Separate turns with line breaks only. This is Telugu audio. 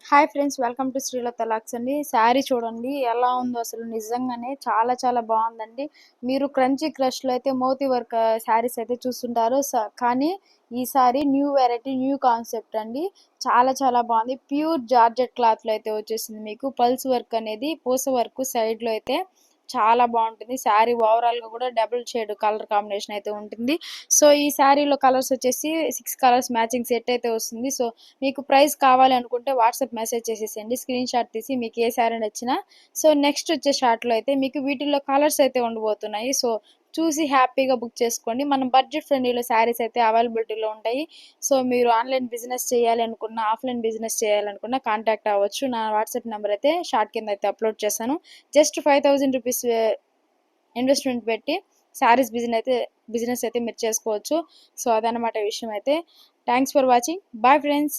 Hi friends, welcome to Srilatha lakhs అండి. శారీ చూడండి ఎలా ఉందో, అసలు నిజంగానే చాలా చాలా బాగుందండి. మీరు క్రంచీ క్రష్లో అయితే మోతీ వర్క్ శారీస్ అయితే చూస్తుంటారు, కానీ ఈసారి న్యూ వెరైటీ, న్యూ కాన్సెప్ట్ అండి. చాలా చాలా బాగుంది. ప్యూర్ జార్జెట్ క్లాత్లో అయితే వచ్చేసింది. మీకు పల్స్ వర్క్ అనేది, పూస వర్క్ సైడ్లో అయితే చాలా బాగుంటుంది. శారీ ఓవరాల్గా కూడా డబుల్ షేడ్ కలర్ కాంబినేషన్ అయితే ఉంటుంది. సో ఈ శారీలో కలర్స్ వచ్చేసి 6 కలర్స్ మ్యాచింగ్ సెట్ అయితే వస్తుంది. సో మీకు ప్రైస్ కావాలి అనుకుంటే వాట్సాప్ మెసేజ్ చేసేసేయండి, స్క్రీన్ షాట్ తీసి మీకు ఏ శారీ నచ్చినా. సో నెక్స్ట్ వచ్చే షార్ట్లో అయితే మీకు వీటిల్లో కలర్స్ అయితే ఉండబోతున్నాయి. సో చూసి హ్యాపీగా బుక్ చేసుకోండి. మనం బడ్జెట్ ఫ్రెండ్లీలో శారీస్ అయితే అవైలబిలిటీలో ఉంటాయి. సో మీరు ఆన్లైన్ బిజినెస్ చేయాలి అనుకున్నా, ఆఫ్లైన్ బిజినెస్ చేయాలనుకున్నా కాంటాక్ట్ అవ్వచ్చు. నా వాట్సాప్ నెంబర్ అయితే షార్ట్ కింద అయితే అప్లోడ్ చేశాను. జస్ట్ 5000 రూపీస్ ఇన్వెస్ట్మెంట్ పెట్టి శారీస్ బిజినెస్ అయితే మీరు చేసుకోవచ్చు. సో అదనమాట విషయం అయితే. Thanks for watching. Bye friends.